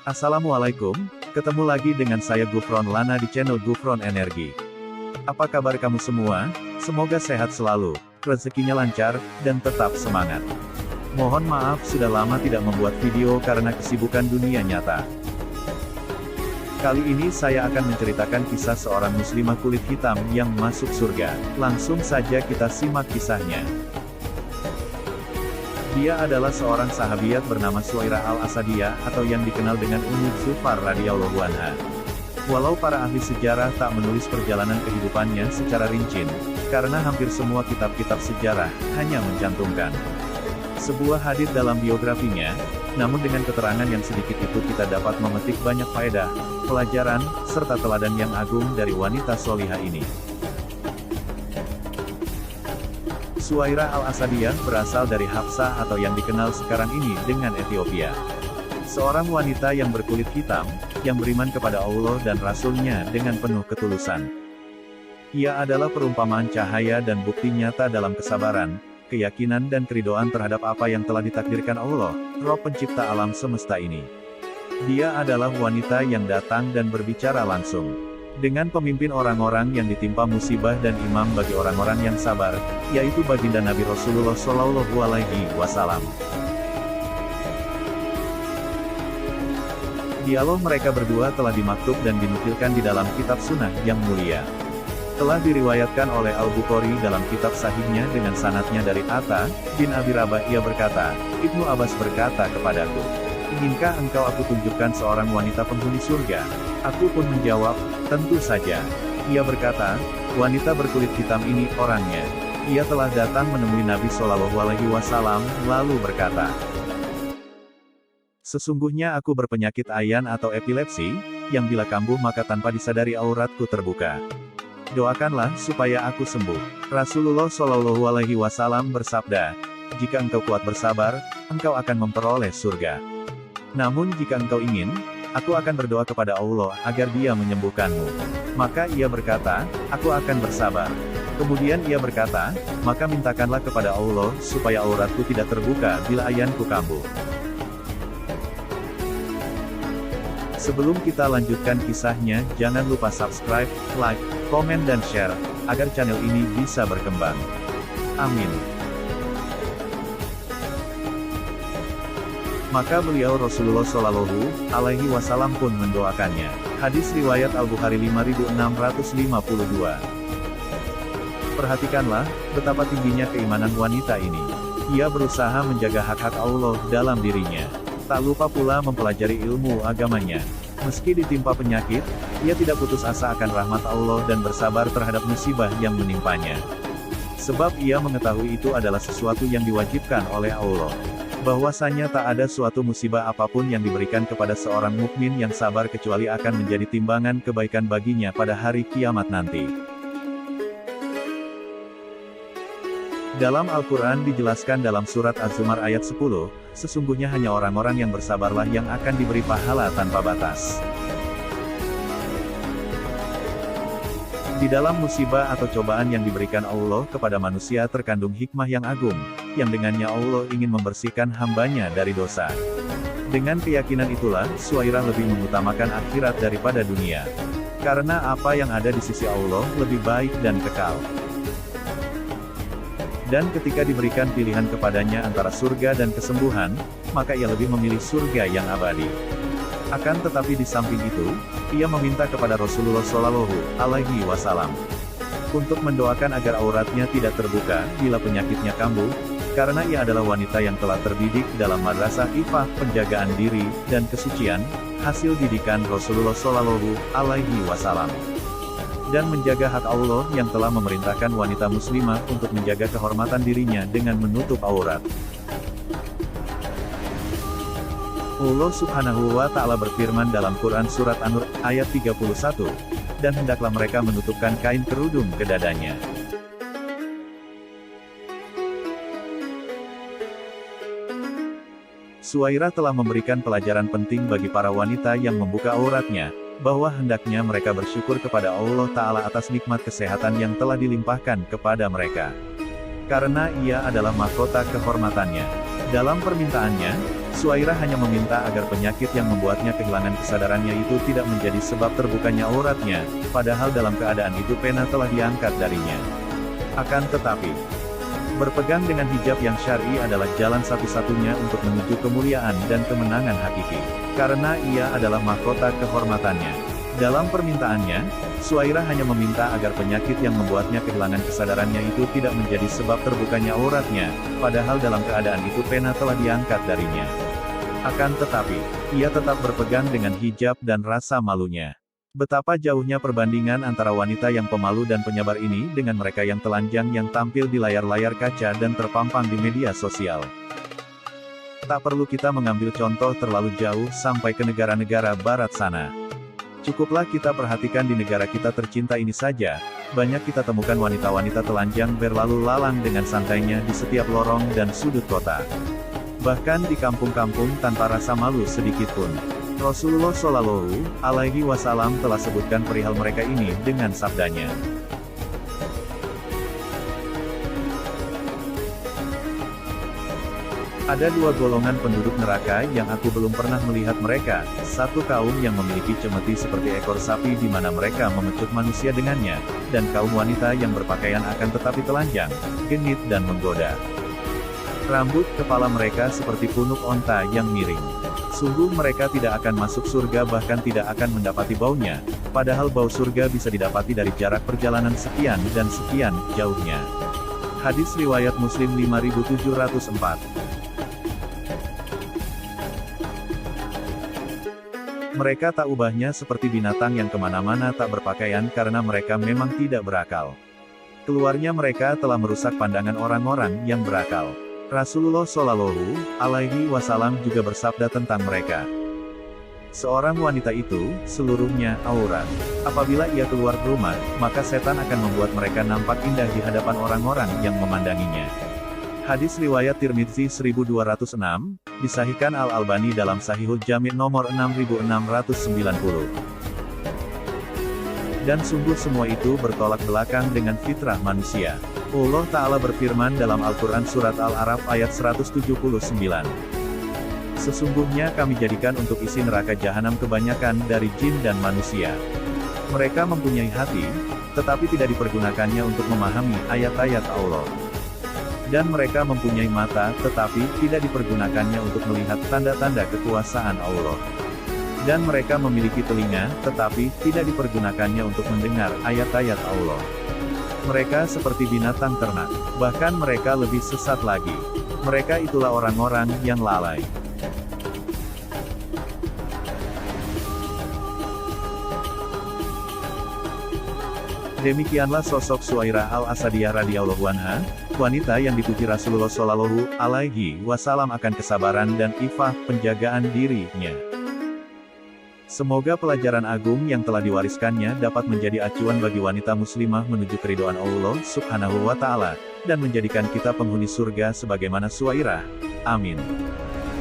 Assalamualaikum, ketemu lagi dengan saya Gufron Lana di channel Gufron Energi. Apa kabar kamu semua? Semoga sehat selalu, rezekinya lancar, dan tetap semangat. Mohon maaf sudah lama tidak membuat video karena kesibukan dunia nyata. Kali ini saya akan menceritakan kisah seorang muslimah kulit hitam yang masuk surga. Langsung saja kita simak kisahnya. Dia adalah seorang sahabiat bernama Suwairah al-Asadiyah, atau yang dikenal dengan Ummu Zufar radhiyallahu anha. Walau para ahli sejarah tak menulis perjalanan kehidupannya secara rinci, karena hampir semua kitab-kitab sejarah hanya mencantumkan sebuah hadits dalam biografinya, namun dengan keterangan yang sedikit itu kita dapat memetik banyak faedah, pelajaran, serta teladan yang agung dari wanita solihah ini. Suwairah al-Asadiyah berasal dari Habsah atau yang dikenal sekarang ini dengan Ethiopia. Seorang wanita yang berkulit hitam, yang beriman kepada Allah dan Rasul-Nya dengan penuh ketulusan. Ia adalah perumpamaan cahaya dan bukti nyata dalam kesabaran, keyakinan dan keridoan terhadap apa yang telah ditakdirkan Allah, Roh pencipta alam semesta ini. Dia adalah wanita yang datang dan berbicara langsung dengan pemimpin orang-orang yang ditimpa musibah dan imam bagi orang-orang yang sabar, yaitu baginda Nabi Rasulullah Shallallahu Alaihi Wasallam. Dialog mereka berdua telah dimaktub dan dinukilkan di dalam kitab sunnah yang mulia. Telah diriwayatkan oleh Al-Bukhari dalam kitab sahihnya dengan sanadnya dari Atta bin Abi Rabah. Ia berkata, Ibnu Abbas berkata kepadaku, "Inginkah engkau aku tunjukkan seorang wanita penghuni surga?" Aku pun menjawab, "Tentu saja." Ia berkata, "Wanita berkulit hitam ini orangnya. Ia telah datang menemui Nabi Shallallahu Alaihi Wasallam, lalu berkata, 'Sesungguhnya aku berpenyakit ayan atau epilepsi, yang bila kambuh maka tanpa disadari auratku terbuka. Doakanlah supaya aku sembuh.' Rasulullah Shallallahu Alaihi Wasallam bersabda, 'Jika engkau kuat bersabar, engkau akan memperoleh surga. Namun jika engkau ingin, aku akan berdoa kepada Allah agar Dia menyembuhkanmu.' Maka ia berkata, 'Aku akan bersabar.' Kemudian ia berkata, 'Maka mintakanlah kepada Allah supaya auratku tidak terbuka bila ayanku kambuh.'" Sebelum kita lanjutkan kisahnya, jangan lupa subscribe, like, komen dan share, agar channel ini bisa berkembang. Amin. Maka beliau Rasulullah Shallallahu Alaihi Wasallam pun mendoakannya. Hadis riwayat Al-Bukhari 5652. Perhatikanlah, betapa tingginya keimanan wanita ini. Ia berusaha menjaga hak-hak Allah dalam dirinya. Tak lupa pula mempelajari ilmu agamanya. Meski ditimpa penyakit, ia tidak putus asa akan rahmat Allah dan bersabar terhadap musibah yang menimpanya. Sebab ia mengetahui itu adalah sesuatu yang diwajibkan oleh Allah. Bahwasanya tak ada suatu musibah apapun yang diberikan kepada seorang mukmin yang sabar kecuali akan menjadi timbangan kebaikan baginya pada hari kiamat nanti. Dalam Al-Quran dijelaskan dalam surat Az-Zumar ayat 10, sesungguhnya hanya orang-orang yang bersabarlah yang akan diberi pahala tanpa batas. Di dalam musibah atau cobaan yang diberikan Allah kepada manusia terkandung hikmah yang agung, yang dengannya Allah ingin membersihkan hambanya dari dosa. Dengan keyakinan itulah, Suwairah lebih mengutamakan akhirat daripada dunia. Karena apa yang ada di sisi Allah lebih baik dan kekal. Dan ketika diberikan pilihan kepadanya antara surga dan kesembuhan, maka ia lebih memilih surga yang abadi. Akan tetapi di samping itu, ia meminta kepada Rasulullah Shallallahu Alaihi Wasallam untuk mendoakan agar auratnya tidak terbuka bila penyakitnya kambuh, karena ia adalah wanita yang telah terdidik dalam madrasah ifah penjagaan diri dan kesucian, hasil didikan Rasulullah Shallallahu Alaihi Wasallam. Dan menjaga hak Allah yang telah memerintahkan wanita muslimah untuk menjaga kehormatan dirinya dengan menutup aurat. Allah Subhanahu wa Ta'ala berfirman dalam Quran Surat An-Nur, ayat 31, "Dan hendaklah mereka menutupkan kain kerudung ke dadanya." Suwairah telah memberikan pelajaran penting bagi para wanita yang membuka auratnya, bahwa hendaknya mereka bersyukur kepada Allah Ta'ala atas nikmat kesehatan yang telah dilimpahkan kepada mereka. Karena ia adalah mahkota kehormatannya. Dalam permintaannya, Suairah hanya meminta agar penyakit yang membuatnya kehilangan kesadarannya itu tidak menjadi sebab terbukanya auratnya, padahal dalam keadaan itu pena telah diangkat darinya. Akan tetapi, berpegang dengan hijab yang syar'i adalah jalan satu-satunya untuk menuju kemuliaan dan kemenangan hakiki, karena ia adalah mahkota kehormatannya. Dalam permintaannya, Suairah hanya meminta agar penyakit yang membuatnya kehilangan kesadarannya itu tidak menjadi sebab terbukanya auratnya, padahal dalam keadaan itu pena telah diangkat darinya. Akan tetapi, ia tetap berpegang dengan hijab dan rasa malunya. Betapa jauhnya perbandingan antara wanita yang pemalu dan penyabar ini dengan mereka yang telanjang yang tampil di layar-layar kaca dan terpampang di media sosial. Tak perlu kita mengambil contoh terlalu jauh sampai ke negara-negara barat sana. Cukuplah kita perhatikan di negara kita tercinta ini saja, banyak kita temukan wanita-wanita telanjang berlalu lalang dengan santainya di setiap lorong dan sudut kota. Bahkan di kampung-kampung tanpa rasa malu sedikitpun. Rasulullah Shallallahu Alaihi Wasallam telah sebutkan perihal mereka ini dengan sabdanya. Ada dua golongan penduduk neraka yang aku belum pernah melihat mereka, satu kaum yang memiliki cemeti seperti ekor sapi di mana mereka memecut manusia dengannya, dan kaum wanita yang berpakaian akan tetapi telanjang, genit dan menggoda. Rambut kepala mereka seperti punuk onta yang miring. Sungguh mereka tidak akan masuk surga bahkan tidak akan mendapati baunya, padahal bau surga bisa didapati dari jarak perjalanan sekian dan sekian jauhnya. Hadis riwayat Muslim 5704. Mereka tak ubahnya seperti binatang yang kemana-mana tak berpakaian karena mereka memang tidak berakal. Keluarnya mereka telah merusak pandangan orang-orang yang berakal. Rasulullah Shallallahu Alaihi Wasallam juga bersabda tentang mereka. Seorang wanita itu, seluruhnya aurat. Apabila ia keluar rumah, maka setan akan membuat mereka nampak indah di hadapan orang-orang yang memandanginya. Hadis riwayat Tirmidzi 1206, disahihkan Al-Albani dalam Sahihul Jami' nomor 6690. Dan sungguh semua itu bertolak belakang dengan fitrah manusia. Allah Ta'ala berfirman dalam Al-Quran Surat Al-A'raf ayat 179. Sesungguhnya kami jadikan untuk isi neraka jahanam kebanyakan dari jin dan manusia. Mereka mempunyai hati, tetapi tidak dipergunakannya untuk memahami ayat-ayat Allah. Dan mereka mempunyai mata, tetapi tidak dipergunakannya untuk melihat tanda-tanda kekuasaan Allah. Dan mereka memiliki telinga, tetapi tidak dipergunakannya untuk mendengar ayat-ayat Allah. Mereka seperti binatang ternak, bahkan mereka lebih sesat lagi. Mereka itulah orang-orang yang lalai. Demikianlah sosok Suairah Al-Asadiyah radhiyallahu anha, wanita yang dipuji Rasulullah Shallallahu Alaihi Wasallam akan kesabaran dan ifah penjagaan dirinya. Semoga pelajaran agung yang telah diwariskannya dapat menjadi acuan bagi wanita muslimah menuju keridhaan Allah Subhanahu wa Ta'ala, dan menjadikan kita penghuni surga sebagaimana Suairah. Amin.